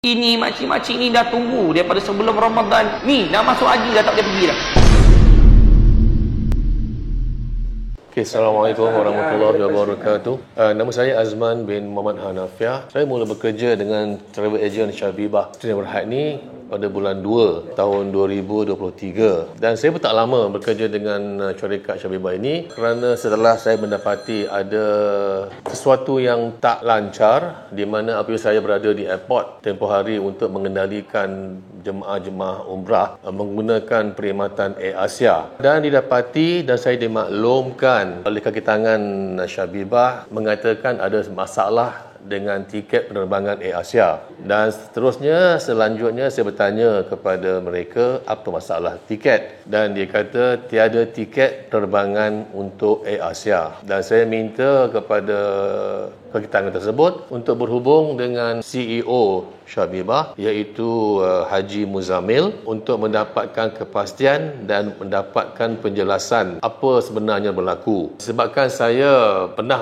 Ini makcik-makcik ni dah tunggu daripada sebelum Ramadan. Ni dah masuk haji dah tak boleh pergi dah. Okay, Assalamualaikum warahmatullahi wabarakatuh. Nama saya Azman bin Muhammad Hanafiah. Saya mula bekerja dengan travel agent Syabibah Sdn Bhd ni pada bulan 2 tahun 2023. Dan saya pun tak lama bekerja dengan syarikat Syabibah ini kerana setelah saya mendapati ada sesuatu yang tak lancar di mana apabila saya berada di airport tempoh hari untuk mengendalikan jemaah-jemaah umrah menggunakan perkhidmatan Air Asia, dan didapati dan saya dimaklumkan oleh kaki tangan Syabibah mengatakan ada masalah dengan tiket penerbangan Air Asia. Dan selanjutnya saya bertanya kepada mereka apa masalah tiket, dan dia kata tiada tiket penerbangan untuk Air Asia. Dan saya minta kepada kaki tangan tersebut untuk berhubung dengan CEO Syabibah iaitu Haji Muzamil untuk mendapatkan kepastian dan mendapatkan penjelasan apa sebenarnya berlaku. Sebabkan saya pernah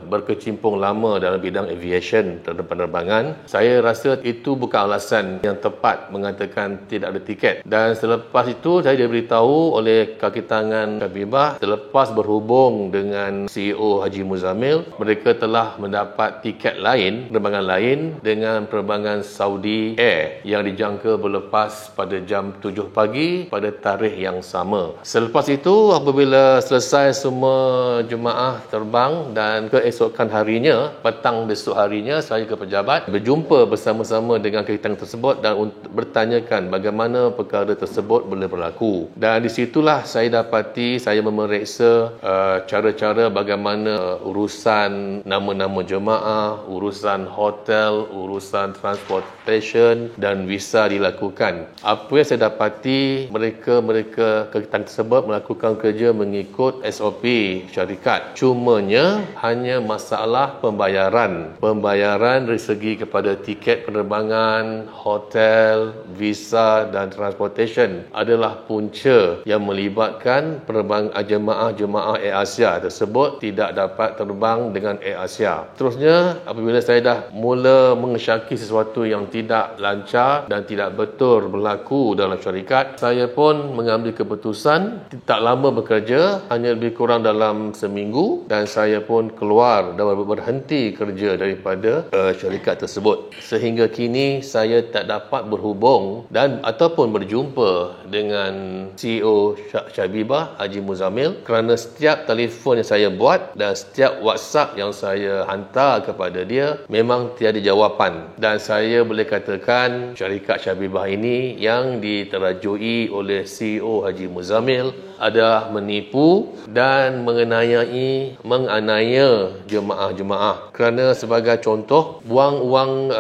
berkecimpung lama dalam bidang aviation dan penerbangan, saya rasa itu bukan alasan yang tepat mengatakan tidak ada tiket. Dan selepas itu saya diberitahu oleh kaki tangan Syabibah, selepas berhubung dengan CEO Haji Muzamil, mereka telah mendapat tiket lain, penerbangan lain dengan penerbangan Saudi Air yang dijangka berlepas pada jam 7 pagi pada tarikh yang sama. Selepas itu apabila selesai semua jemaah terbang dan keesokan harinya, petang besok harinya, saya ke pejabat berjumpa bersama-sama dengan kaki tersebut dan bertanyakan bagaimana perkara tersebut boleh berlaku. Dan di situlah saya dapati saya memeriksa cara-cara bagaimana urusan nama-nama jemaah, urusan hotel, urusan transportation dan visa dilakukan. Apa yang saya dapati, mereka kegiatan tersebut melakukan kerja mengikut SOP syarikat. Cumanya hanya masalah pembayaran dari segi kepada tiket penerbangan, hotel, visa dan transportation adalah punca yang melibatkan jemaah Air Asia tersebut tidak dapat terbang dengan Air Asia. Terusnya apabila saya dah mula mengesyaki sesuatu yang tidak lancar dan tidak betul berlaku dalam syarikat, saya pun mengambil keputusan tak lama bekerja, hanya lebih kurang dalam seminggu, dan saya pun keluar dan berhenti kerja daripada syarikat tersebut. Sehingga kini saya tak dapat berhubung dan ataupun berjumpa dengan CEO Syabibah Haji Muzamil kerana setiap telefon yang saya buat dan setiap WhatsApp yang saya hantar kepada dia memang tiada jawapan. Dan saya boleh katakan syarikat Syabibah ini yang diterajui oleh CEO Haji Muzamil adalah menipu dan menganiaya jemaah-jemaah. Kerana sebagai contoh, wang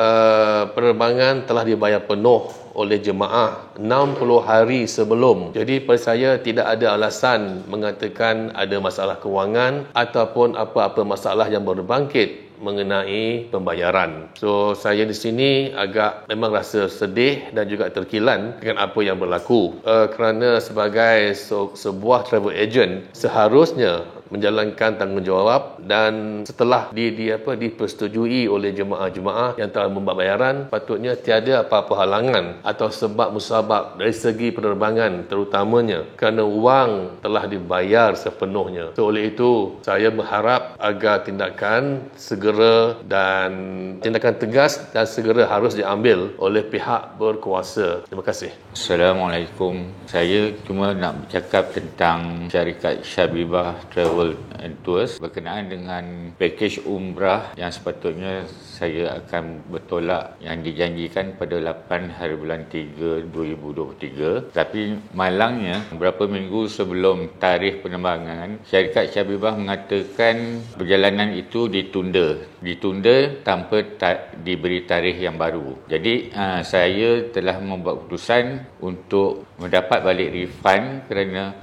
penerbangan telah dibayar penuh oleh jemaah 60 hari sebelum. Jadi pada saya tidak ada alasan mengatakan ada masalah kewangan ataupun apa-apa masalah yang berbangkit mengenai pembayaran. So saya di sini agak memang rasa sedih dan juga terkilan dengan apa yang berlaku. Kerana sebagai sebuah travel agent seharusnya menjalankan tanggungjawab, dan setelah dipersetujui oleh jemaah-jemaah yang telah membuat bayaran, patutnya tiada apa-apa halangan atau sebab musabab dari segi penerbangan terutamanya kerana wang telah dibayar sepenuhnya. So oleh itu saya berharap agar tindakan tegas dan segera harus diambil oleh pihak berkuasa. Terima kasih. Assalamualaikum. Saya cuma nak bercakap tentang syarikat Syabibah Travel and Tours berkenaan dengan pakej umrah yang sepatutnya saya akan bertolak yang dijanjikan pada 8 hari bulan 3 2023. Tapi malangnya beberapa minggu sebelum tarikh penerbangan, syarikat Syabibah mengatakan perjalanan itu ditunda tanpa diberi tarikh yang baru. Jadi saya telah membuat keputusan untuk mendapat balik refund kerana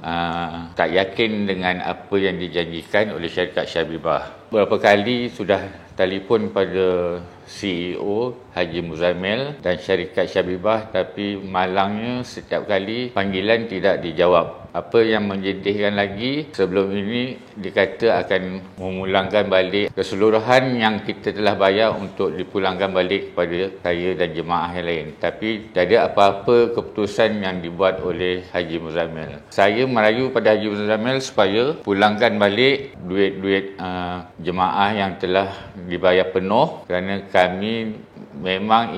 tak yakin dengan apa yang dijanjikan oleh syarikat Syabibah. Beberapa kali sudah telefon pada CEO Haji Muzamil dan syarikat Syabibah, tapi malangnya setiap kali panggilan tidak dijawab. Apa yang menjadikan lagi, sebelum ini dikata akan memulangkan balik keseluruhan yang kita telah bayar untuk dipulangkan balik kepada saya dan jemaah yang lain. Tapi tak ada apa-apa keputusan yang dibuat oleh Haji Muzamil. Saya merayu pada Haji Muzamil supaya pulangkan balik duit-duit jemaah yang telah dibayar penuh, kerana kami memang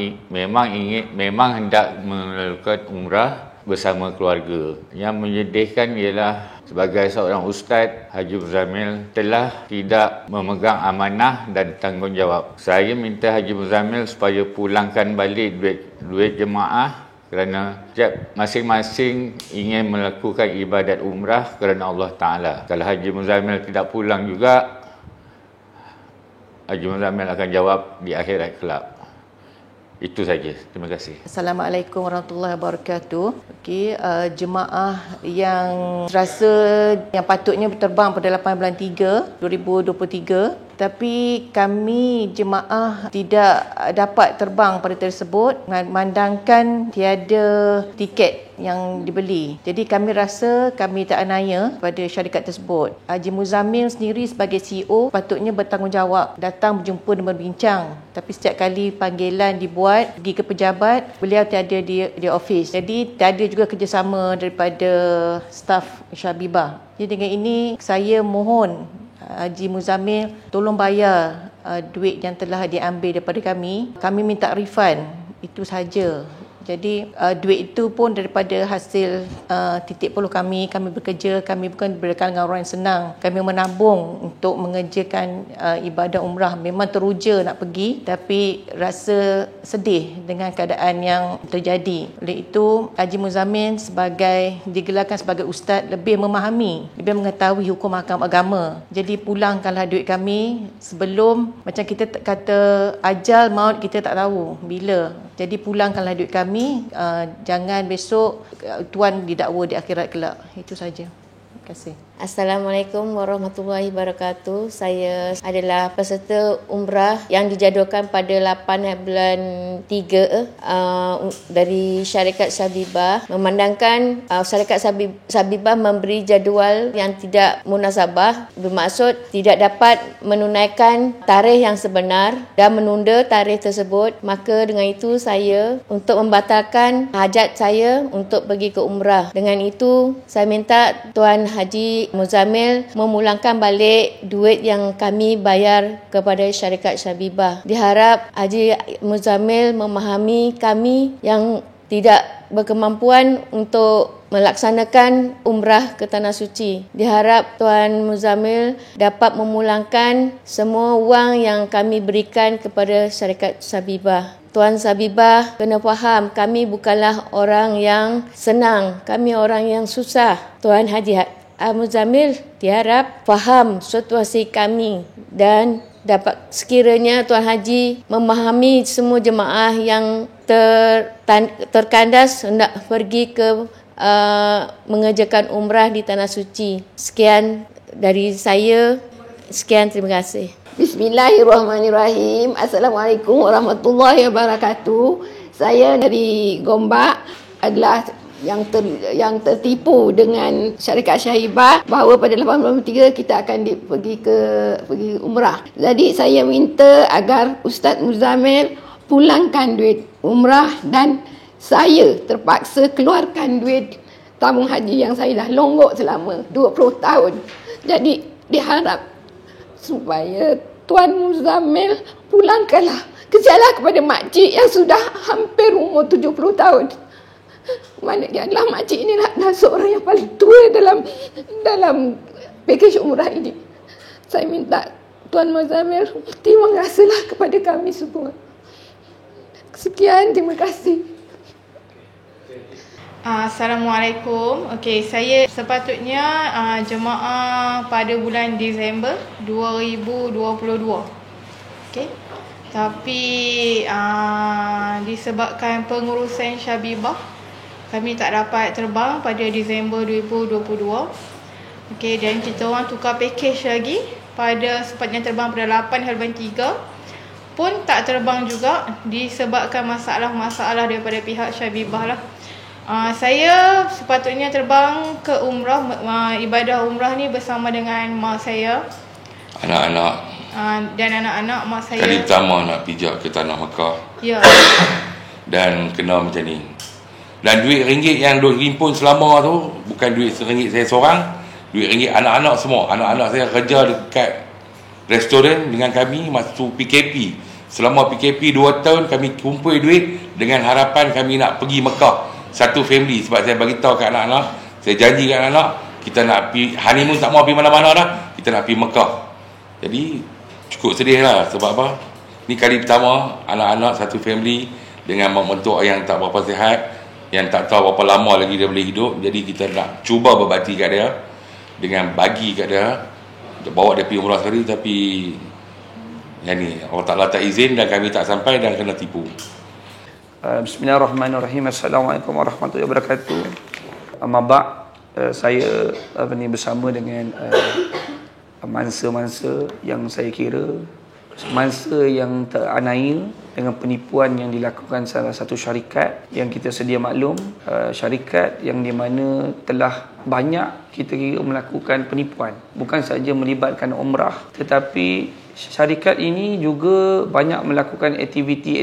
hendak melakukan umrah bersama keluarga. Yang menyedihkan ialah sebagai seorang ustaz, Haji Muzamil telah tidak memegang amanah dan tanggungjawab. Saya minta Haji Muzamil supaya pulangkan balik duit jemaah, kerana setiap masing-masing ingin melakukan ibadat umrah kerana Allah Ta'ala. Kalau Haji Muzamil tidak pulang juga, Haji Muzamil akan jawab di akhirat kelak. Itu saja. Terima kasih. Assalamualaikum warahmatullahi wabarakatuh. Okey, jemaah yang rasa yang patutnya berterbang pada 8 bulan 3 2023, tapi kami jemaah tidak dapat terbang pada tersebut memandangkan tiada tiket yang dibeli. Jadi kami rasa kami tak anaya pada syarikat tersebut. Haji Muzamil sendiri sebagai CEO patutnya bertanggungjawab, datang berjumpa dan berbincang. Tapi setiap kali panggilan dibuat, pergi ke pejabat, beliau tiada di office. Jadi tiada juga kerjasama daripada staf Syabibah. Jadi dengan ini saya mohon Haji Muzamil tolong bayar duit yang telah diambil daripada kami. Kami minta refund. Itu sahaja. Jadi duit itu pun daripada hasil titik puluh kami bekerja. Kami bukan berkalangan orang yang senang. Kami menabung untuk mengerjakan ibadah umrah. Memang teruja nak pergi, tapi rasa sedih dengan keadaan yang terjadi. Oleh itu, Haji Muzamil digelarkan sebagai ustaz, lebih memahami, lebih mengetahui hukum agama. Jadi pulangkanlah duit kami sebelum, macam kita kata ajal maut kita tak tahu bila. Jadi pulangkanlah duit kami, jangan besok tuan didakwa di akhirat kelak. Itu saja. Terima kasih. Assalamualaikum warahmatullahi wabarakatuh. Saya adalah peserta umrah yang dijadualkan pada 8 bulan 3 dari syarikat Syabibah. Memandangkan syarikat Syabibah memberi jadual yang tidak munasabah, bermaksud tidak dapat menunaikan tarikh yang sebenar dan menunda tarikh tersebut. Maka dengan itu saya untuk membatalkan hajat saya untuk pergi ke umrah. Dengan itu saya minta Tuan Haji Muzamil memulangkan balik duit yang kami bayar kepada syarikat Syabibah. Diharap Haji Muzamil memahami kami yang tidak berkemampuan untuk melaksanakan umrah ke Tanah Suci. Diharap Tuan Muzamil dapat memulangkan semua wang yang kami berikan kepada syarikat Syabibah. Tuan Syabibah kena faham, kami bukanlah orang yang senang, kami orang yang susah. Tuan Haji Muzamil diharap faham situasi kami dan dapat sekiranya Tuan Haji memahami semua jemaah yang terkandas hendak pergi ke mengerjakan umrah di Tanah Suci. Sekian dari saya. Sekian, terima kasih. Bismillahirrahmanirrahim. Assalamualaikum warahmatullahi wabarakatuh. Saya dari Gombak adalah yang tertipu dengan syarikat Syabibah bahawa pada 83 kita akan pergi umrah. Jadi saya minta agar Ustaz Muzamil pulangkan duit umrah dan saya terpaksa keluarkan duit tabung haji yang saya dah longgok selama 20 tahun. Jadi diharap supaya Tuan Muzamil pulangkanlah. Kesianlah kepada makcik yang sudah hampir umur 70 tahun. Mana dia adalah makcik ni adalah seorang yang paling tua dalam pakej umrah ini. Saya minta Tuan Muzamil terima kasihlah kepada kami semua. Sekian, terima kasih. Assalamualaikum. Okey, saya sepatutnya jemaah pada bulan Disember 2022. Okey. Tapi disebabkan pengurusan Syabibah, kami tak dapat terbang pada Disember 2022. Okey, dan kita orang tukar pakej lagi pada sepatutnya terbang pada 8 bulan 3 pun tak terbang juga disebabkan masalah-masalah daripada pihak Syabibah lah. Saya sepatutnya terbang ke umrah, ibadah umrah ni bersama dengan mak saya, anak-anak dan anak-anak mak saya. Kali pertama nak pijak ke Tanah Mekah. Ya. Dan kena macam ni. Dan duit ringgit yang duk himpun selama tu bukan duit ringgit saya seorang, duit ringgit anak-anak semua. Anak-anak saya kerja dekat restoran dengan kami masa PKP. Selama PKP 2 tahun kami kumpul duit dengan harapan kami nak pergi Mekah satu family. Sebab saya bagi tahu kat anak-anak, saya janji kat anak-anak, kita nak pergi honeymoon, tak mau pergi mana-mana dah, kita nak pergi Mekah. Jadi cukup sedih lah. Sebab apa? Ni kali pertama anak-anak satu family dengan mak mentua yang tak berapa sihat, yang tak tahu berapa lama lagi dia boleh hidup. Jadi kita nak cuba berbakti kat dia dengan bagi kat dia, bawa dia pergi umrah sekali, tapi yang ni Allah Ta'ala tak izin dan kami tak sampai dan kena tipu. Bismillahirrahmanirrahim. Assalamualaikum warahmatullahi wabarakatuh. Amma ba'd, saya bersama dengan mangsa-mangsa yang saya kira mangsa yang teraniaya dengan penipuan yang dilakukan salah satu syarikat yang kita sedia maklum, syarikat yang di mana telah banyak kita kira melakukan penipuan, bukan saja melibatkan umrah, tetapi syarikat ini juga banyak melakukan aktiviti,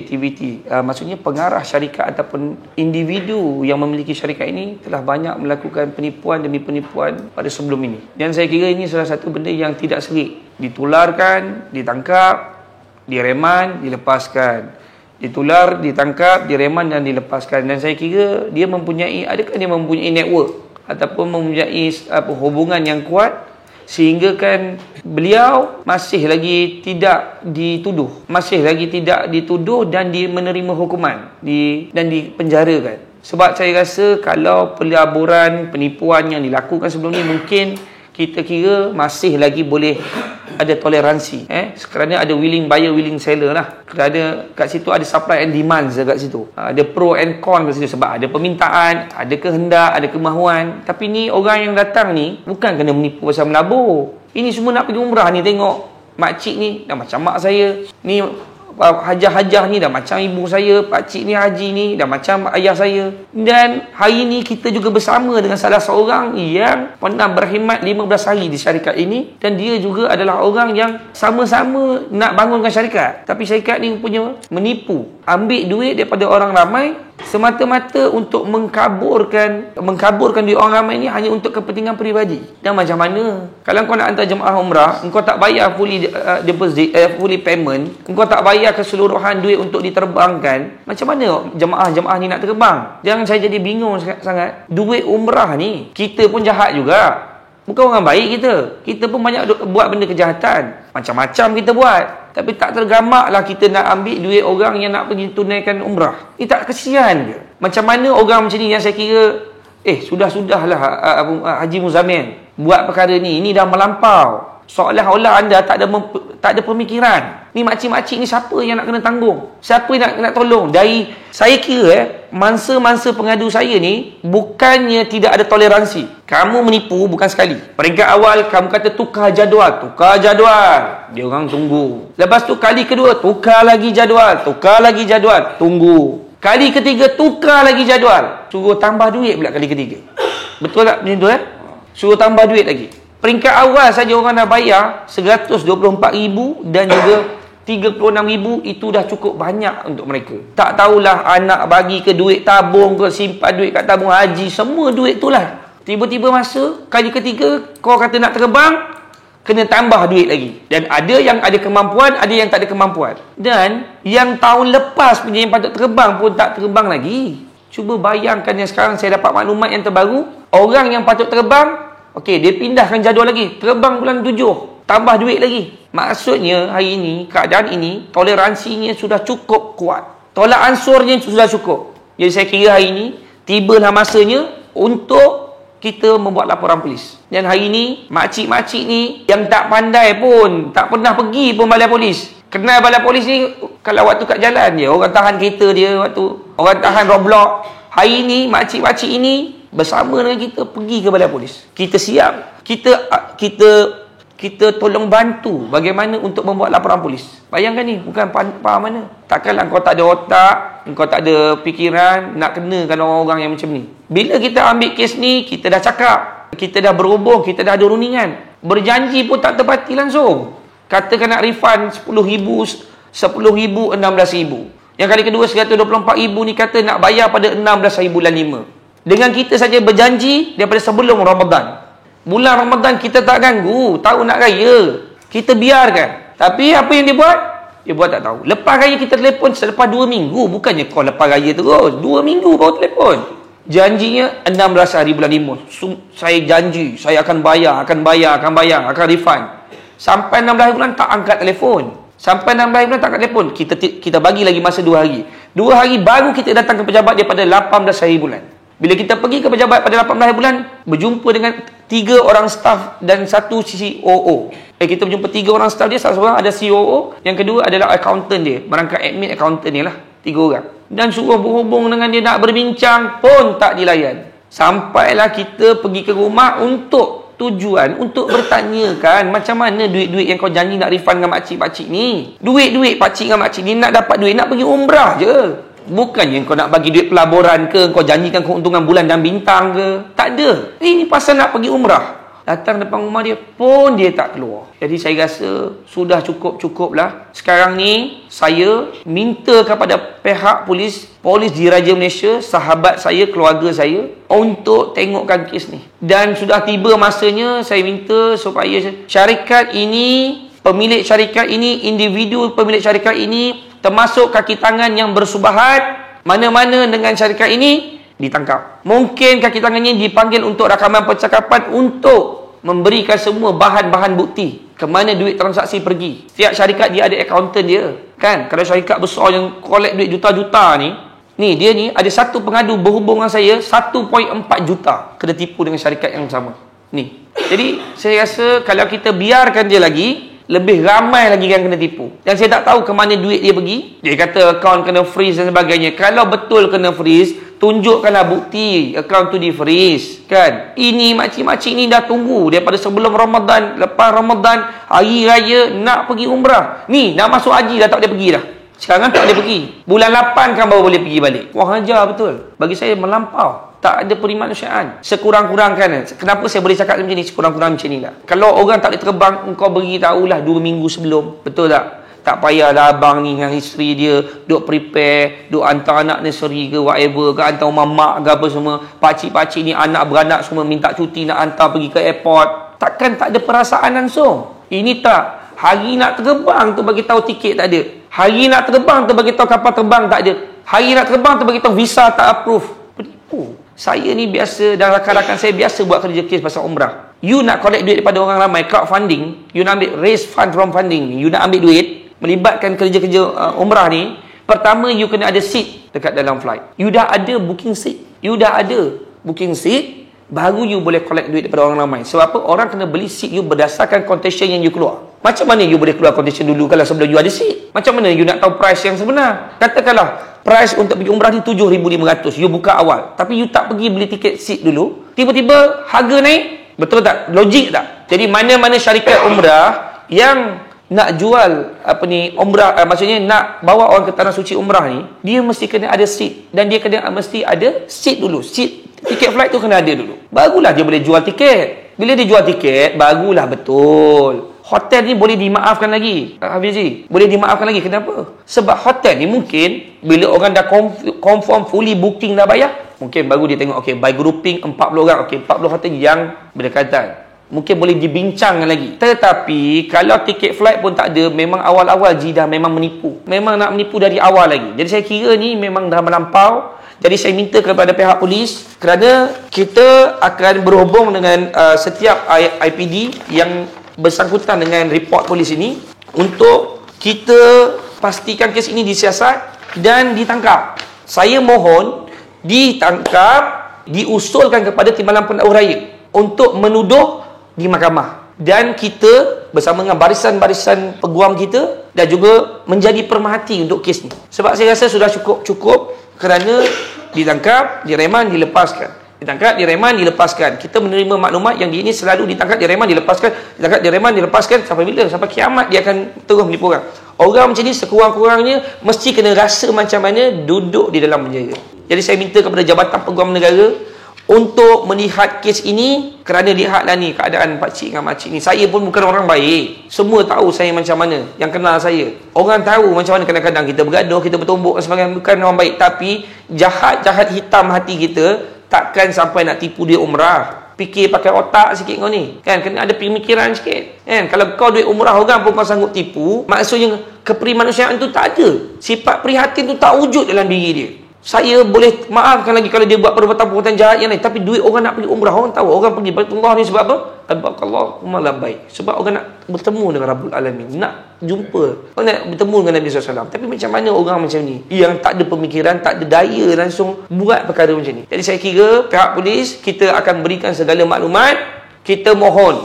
maksudnya pengarah syarikat ataupun individu yang memiliki syarikat ini telah banyak melakukan penipuan demi penipuan pada sebelum ini. Dan saya kira ini salah satu benda yang tidak serik. Ditularkan, ditangkap, direman, dilepaskan. Ditular, ditangkap, direman dan dilepaskan. Dan saya kira dia mempunyai, adakah dia mempunyai network ataupun mempunyai hubungan yang kuat sehingga kan beliau masih lagi tidak dituduh, dan dia menerima hukuman dan dipenjarakan. Sebab saya rasa kalau pelaburan penipuan yang dilakukan sebelum ni mungkin kita kira masih lagi boleh ada toleransi, kerana ada willing buyer, willing seller lah. Kerana kat situ ada supply and demand kat situ. Ada pro and con kat situ sebab ada permintaan, ada kehendak, ada kemahuan. Tapi ni orang yang datang ni bukan kena menipu pasal melabur. Ini semua nak pergi umrah ni, tengok makcik ni dah macam mak saya. Ni hajah-hajah ni dah macam ibu saya, pakcik ni haji ni dah macam ayah saya. Dan hari ni kita juga bersama dengan salah seorang yang pernah berkhidmat 15 hari di syarikat ini, dan dia juga adalah orang yang sama-sama nak bangunkan syarikat, tapi syarikat ni punya menipu, ambil duit daripada orang ramai semata-mata untuk mengkaburkan duit orang ramai ni hanya untuk kepentingan peribadi. Dan macam mana kalau kau nak hantar jemaah umrah, engkau tak bayar fully deposit, fully payment, engkau tak bayar keseluruhan duit untuk diterbangkan, macam mana jemaah-jemaah ni nak terbang? Jangan saya jadi bingung sangat. Duit umrah ni kita pun jahat juga, bukan orang baik kita pun banyak buat benda kejahatan, macam-macam kita buat, tapi tak tergamaklah kita nak ambil duit orang yang nak pergi tunaikan umrah. Ni tak kesian ke? Macam mana orang macam ni yang saya kira sudah-sudahlah Haji Muzammil buat perkara ni dah melampau. Seolah-olah anda tak ada pemikiran. Ni makcik-makcik ni siapa yang nak kena tanggung? Siapa yang nak tolong? Dari saya kira mangsa-mangsa pengadu saya ni bukannya tidak ada toleransi. Kamu menipu bukan sekali. Peringkat awal kamu kata tukar jadual. Dia orang tunggu. Lepas tu kali kedua tukar lagi jadual, tunggu. Kali ketiga tukar lagi jadual, suruh tambah duit pula kali ketiga. Betul tak macam tu? Suruh tambah duit lagi. Peringkat awal saja orang dah bayar 124,000 dan juga 36,000, itu dah cukup banyak untuk mereka. Tak tahulah anak bagi ke duit tabung ke, simpan duit kat tabung haji, semua duit tu lah. Tiba-tiba masa kali ketiga kau kata nak terbang, kena tambah duit lagi. Dan ada yang ada kemampuan, ada yang tak ada kemampuan. Dan yang tahun lepas punya yang patut terbang pun tak terbang lagi. Cuba bayangkan yang sekarang saya dapat maklumat yang terbaru, orang yang patut terbang, dia pindahkan jadual lagi, terbang bulan 7, tambah duit lagi. Maksudnya hari ini, keadaan ini, toleransinya sudah cukup kuat, tolak ansurnya sudah cukup. Jadi saya kira hari ini tibalah masanya untuk kita membuat laporan polis. Dan hari ini makcik-makcik ni yang tak pandai pun, tak pernah pergi pun balai polis, kenal balai polis ni kalau waktu kat jalan dia, orang tahan kereta dia, waktu orang tahan roadblock. Hari ini makcik-makcik ini bersama dengan kita pergi ke balai polis. Kita siap. Kita kita tolong bantu bagaimana untuk membuat laporan polis. Bayangkan ni, bukan faham mana. Takkanlah kau tak ada otak, kau tak ada fikiran nak kenakan orang-orang yang macam ni. Bila kita ambil kes ni, kita dah cakap, kita dah berhubung, kita dah ada rundingan. Berjanji pun tak tepati langsung. Katakan nak refund 10,000, 10,000, 16,000. Yang kali kedua 124,000 ni kata nak bayar pada 16 bulan 5. Dengan kita saja berjanji daripada sebelum Ramadan. Bulan Ramadan kita tak ganggu, tahu nak raya. Kita biarkan. Tapi apa yang dia buat? Dia buat tak tahu. Lepas raya kita telefon selepas 2 minggu. Bukannya kau lepas raya terus. 2 minggu baru telefon. Janjinya 16 hari bulan 5. Saya janji, saya akan bayar, akan refund. Sampai 16 bulan tak angkat telefon. Sampai 16 bulan tak angkat telefon. Kita bagi lagi masa 2 hari. 2 hari baru kita datang ke pejabat dia pada 18 hari bulan. Bila kita pergi ke pejabat pada 18 bulan, berjumpa dengan 3 orang staf dan 1 COO. Kita berjumpa 3 orang staf dia, salah seorang ada COO, yang kedua adalah accountant dia, merangkap admin accountant dia lah, 3 orang. Dan suruh berhubung dengan dia nak berbincang pun tak dilayan. Sampailah kita pergi ke rumah untuk tujuan untuk bertanyakan macam mana duit-duit yang kau janji nak refund dengan makcik-pakcik ni. Duit-duit pakcik dengan makcik ni nak dapat duit, nak pergi umrah je. Bukannya kau nak bagi duit pelaburan ke, kau janjikan keuntungan bulan dan bintang ke. Tak ada. Ini pasal nak pergi umrah. Datang depan rumah dia pun dia tak keluar. Jadi saya rasa sudah cukup lah. Sekarang ni saya minta kepada pihak polis Diraja Malaysia, sahabat saya, keluarga saya, untuk tengokkan kes ni. Dan sudah tiba masanya saya minta supaya syarikat ini, pemilik syarikat ini, individu pemilik syarikat ini, termasuk kaki tangan yang bersubahat mana-mana dengan syarikat ini, ditangkap. Mungkin kaki tangannya dipanggil untuk rakaman percakapan untuk memberikan semua bahan-bahan bukti ke mana duit transaksi pergi. Setiap syarikat dia ada accountant dia, kan? Kalau syarikat besar yang collect duit juta-juta ni dia ni ada satu pengadu berhubung dengan saya 1.4 juta kena tipu dengan syarikat yang sama. Ni. Jadi saya rasa kalau kita biarkan dia lagi, lebih ramai lagi yang kena tipu. Dan saya tak tahu ke mana duit dia pergi. Dia kata akaun kena freeze dan sebagainya. Kalau betul kena freeze, tunjukkanlah bukti akaun tu di freeze, kan? Ini makcik-makcik ni dah tunggu daripada sebelum Ramadan, lepas Ramadan, hari raya nak pergi umrah. Ni nak masuk haji dah tak boleh pergi dah. Sekarang tak boleh pergi. Bulan 8 kan baru boleh pergi balik. Wah, ajar betul. Bagi saya melampau. Tak ada perimanusiaan. Sekurang-kurangkan. Kenapa saya boleh cakap macam ni? Sekurang-kurang macam ni lah. Kalau orang tak boleh terbang, engkau beritahulah 2 minggu sebelum. Betul tak? Tak payahlah abang ni dengan isteri dia duk prepare, duk hantar anak nursery ke whatever, ke hantar rumah mak ke apa semua. Pakcik-pakcik ni anak beranak semua minta cuti nak hantar pergi ke airport. Takkan tak ada perasaan langsung. Ini tak. Hari nak terbang tu bagi tahu tiket tak ada. Hari nak terbang tu bagi tahu kapal terbang tak ada. Hari nak terbang tu bagi tahu visa tak approve. Penipu. Saya ni biasa dan rakan-rakan saya biasa buat kerja kes pasal umrah. You nak collect duit daripada orang ramai, crowdfunding, you nak ambil raise fund from funding ni, you nak ambil duit, melibatkan kerja-kerja umrah ni, pertama you kena ada seat dekat dalam flight. You dah ada booking seat. Baru you boleh collect duit daripada orang ramai. Sebab apa? Orang kena beli seat you berdasarkan quotation yang you keluar. Macam mana you boleh keluar quotation dulu kalau sebelum you ada seat? Macam mana you nak tahu price yang sebenar? Katakanlah price untuk pergi umrah ni 7,500, you buka awal, tapi you tak pergi beli tiket seat dulu, tiba-tiba harga naik. Betul tak? Logik tak? Jadi mana-mana syarikat umrah yang nak jual umrah, maksudnya nak bawa orang ke tanah suci umrah ni, dia mesti kena ada seat, dan dia kena mesti ada seat dulu. Seat tiket flight tu kena ada dulu, barulah dia boleh jual tiket. Bila dia jual tiket, barulah betul. Hotel ni boleh dimaafkan lagi, Hafizi. Boleh dimaafkan lagi. Kenapa? Sebab hotel ni mungkin bila orang dah confirm fully booking dah bayar, mungkin baru dia tengok, okay, by grouping 40 orang, okay, 40 hotel yang berdekatan, mungkin boleh dibincangkan lagi. Tetapi kalau tiket flight pun tak ada, memang awal-awal dah memang menipu. Memang nak menipu dari awal lagi. Jadi saya kira ni memang dah melampau. Jadi saya minta kepada pihak polis, kerana kita akan berhubung dengan setiap IPD yang bersangkutan dengan report polis ini untuk kita pastikan kes ini disiasat dan ditangkap. Saya mohon ditangkap, diusulkan kepada Timbalan Pendakwa Raya untuk menuduh di mahkamah, dan kita bersama dengan barisan-barisan peguam kita dan juga menjadi pemerhati untuk kes ni. Sebab saya rasa sudah cukup kerana ditangkap, direman, dilepaskan. Ditangkap, direman, dilepaskan. Kita menerima maklumat yang dia ini selalu ditangkap, direman, dilepaskan, ditangkap, direman, dilepaskan sampai bila? Sampai kiamat dia akan terus menipu orang. Orang macam ni sekurang-kurangnya mesti kena rasa macam mana duduk di dalam penjara. Jadi saya minta kepada Jabatan Peguam Negara untuk melihat kes ini, kerana lihatlah ni keadaan pakcik dengan makcik ni. Saya pun bukan orang baik. Semua tahu saya macam mana, yang kenal saya. Orang tahu macam mana kadang-kadang kita bergaduh, kita bertumbuk dan sebagainya. Bukan orang baik. Tapi jahat-jahat hitam hati kita takkan sampai nak tipu dia umrah. Fikir pakai otak sikit kau ni. Kan kena ada pemikiran sikit. Kan kalau kau duit umrah orang pun kau sanggup tipu, maksudnya keprimanusiaan tu tak ada. Sifat prihatin tu tak wujud dalam diri dia. Saya boleh maafkan lagi kalau dia buat perbuatan-perbuatan jahat yang lain, tapi duit orang nak pergi umrah, orang tahu orang pergi Baitullah ni sebab apa? Tabarakallah baik. Sebab orang nak bertemu dengan Rabbul Alamin, nak jumpa, orang nak bertemu dengan Nabi SAW. Tapi macam mana orang macam ni yang tak ada pemikiran, tak ada daya langsung buat perkara macam ni. Jadi saya kira pihak polis, kita akan berikan segala maklumat. Kita mohon,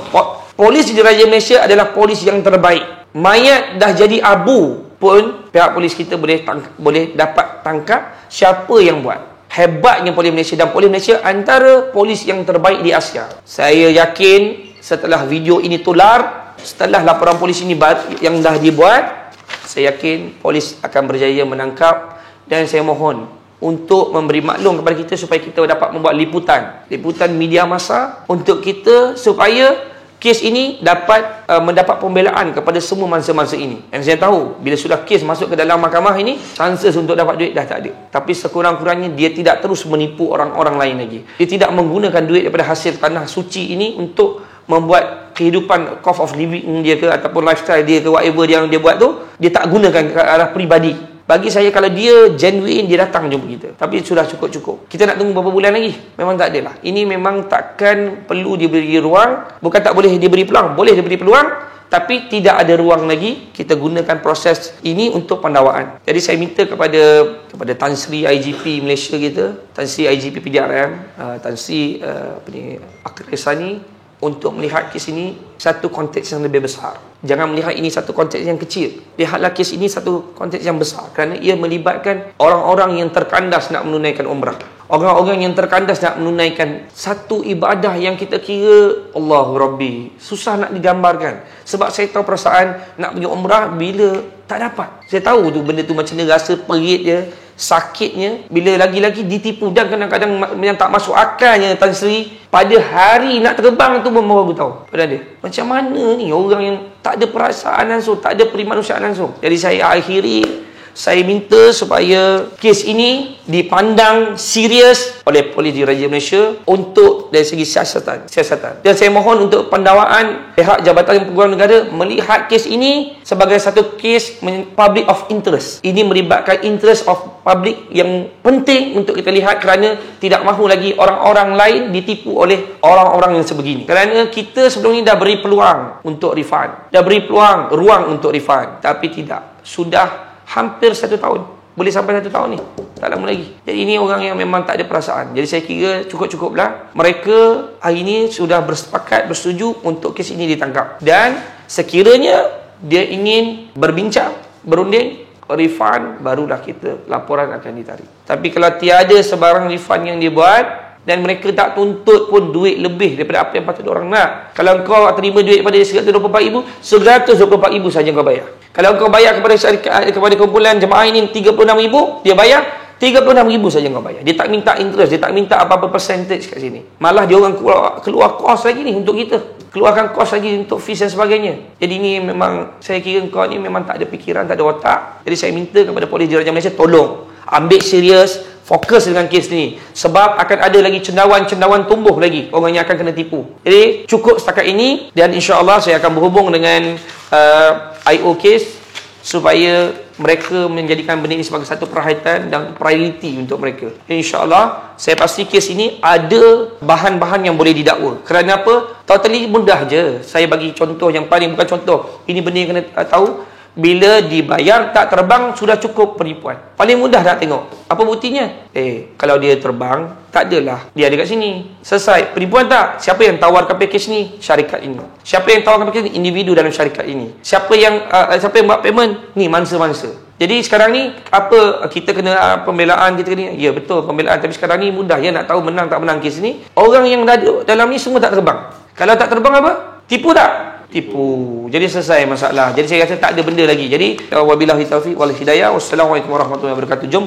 polis di Raja Malaysia adalah polis yang terbaik. Mayat dah jadi abu pun pihak polis kita boleh dapat tangkap siapa yang buat. Hebatnya polis Malaysia, dan polis Malaysia antara polis yang terbaik di Asia. Saya yakin setelah video ini tular, setelah laporan polis ini yang dah dibuat, saya yakin polis akan berjaya menangkap. Dan saya mohon untuk memberi maklum kepada kita supaya kita dapat membuat liputan media massa untuk kita, supaya kes ini dapat mendapat pembelaan kepada semua mangsa-mangsa ini. Dan saya tahu bila sudah kes masuk ke dalam mahkamah ini, chances untuk dapat duit dah tak ada. Tapi sekurang-kurangnya dia tidak terus menipu orang-orang lain lagi. Dia tidak menggunakan duit daripada hasil tanah suci ini untuk membuat kehidupan cost of living dia ke, ataupun lifestyle dia ke, whatever yang dia buat tu, dia tak gunakan ke arah peribadi. Bagi saya, kalau dia genuine, dia datang jumpa kita. Tapi sudah cukup-cukup. Kita nak tunggu berapa bulan lagi? Memang tak adalah. Ini memang takkan perlu diberi ruang. Bukan tak boleh diberi peluang. Boleh diberi peluang. Tapi tidak ada ruang lagi. Kita gunakan proses ini untuk pendawaan. Jadi saya minta kepada Tan Sri IGP Malaysia kita, Tan Sri IGP PDRM, Tan Sri Akhil Resani, untuk melihat kes ini satu konteks yang lebih besar. Jangan melihat ini satu konteks yang kecil. Lihatlah kes ini satu konteks yang besar, kerana ia melibatkan orang-orang yang terkandas nak menunaikan umrah. Orang-orang yang terkandas nak menunaikan satu ibadah yang kita kira Allahu Rabbi, susah nak digambarkan. Sebab saya tahu perasaan nak pergi umrah bila tak dapat. Saya tahu tu benda tu macam mana rasa perit dia, sakitnya bila lagi-lagi ditipu. Dan kadang-kadang yang tak masuk akalnya, Tan Sri, pada hari nak terbang tu pun baru tahu pada dia. Macam mana ni orang yang tak ada perasaan langsung, tak ada perimanusiaan langsung. Jadi saya minta supaya kes ini dipandang serius oleh polis di Raja Malaysia untuk dari segi siasatan. Dan saya mohon untuk pendawaan pihak Jabatan Peguam Negara melihat kes ini sebagai satu kes public of interest. Ini melibatkan interest of public yang penting untuk kita lihat, kerana tidak mahu lagi orang-orang lain ditipu oleh orang-orang yang sebegini. Kerana kita sebelum ini dah beri peluang untuk refund, dah beri peluang, ruang untuk refund, tapi tidak. Sudah hampir 1 tahun. Boleh sampai 1 tahun ni. Tak lama lagi. Jadi ini orang yang memang tak ada perasaan. Jadi saya kira cukup-cukuplah. Mereka hari ini sudah bersepakat, bersetuju untuk kes ini ditangkap. Dan sekiranya dia ingin berbincang, berunding, refund, barulah kita laporan akan ditarik. Tapi kalau tiada sebarang refund yang dia buat, dan mereka tak tuntut pun duit lebih daripada apa yang patut orang nak. Kalau kau terima duit daripada RM124,000, RM124,000 saja kau bayar. Kalau kau bayar kepada syarikat, kepada kumpulan jemaah ini RM36,000, dia bayar RM36,000 saja kau bayar. Dia tak minta interest, dia tak minta apa-apa percentage kat sini. Malah dia orang keluar kos lagi ni untuk kita. Keluarkan kos lagi untuk fees dan sebagainya. Jadi ni memang saya kira kau ni memang tak ada fikiran, tak ada otak. Jadi saya minta kepada Polis Diraja Malaysia, tolong ambil serius, fokus dengan kes ni. Sebab akan ada lagi cendawan-cendawan tumbuh lagi orang yang akan kena tipu. Jadi cukup setakat ini, dan insya-Allah saya akan berhubung dengan IO case supaya mereka menjadikan benda ini sebagai satu perhatian dan priority untuk mereka. InsyaAllah saya pasti kes ini ada bahan-bahan yang boleh didakwa. Kerana apa? Totally mudah je. Saya bagi contoh yang paling, bukan contoh, ini benda yang kena tahu. Bila dibayar tak terbang, sudah cukup penipuan. Paling mudah nak tengok. Apa buktinya? Kalau dia terbang, tak adalah dia ada kat sini. Selesai. Penipuan tak? Siapa yang tawarkan package ni? Syarikat ini. Siapa yang tawarkan package ni? Individu dalam syarikat ini. Siapa yang buat payment? Ni mangsa-mangsa. Jadi sekarang ni apa kita kena pembelaan kita kena, ya betul pembelaan, tapi sekarang ni mudah ya nak tahu menang tak menang kes ni. Orang yang dalam ni semua tak terbang. Kalau tak terbang apa? Tipu tak? Tipu. Jadi selesai masalah. Jadi saya rasa tak ada benda lagi. Jadi wabillahi taufiq wal hidayah. Wassalamualaikum warahmatullahi wabarakatuh. Jom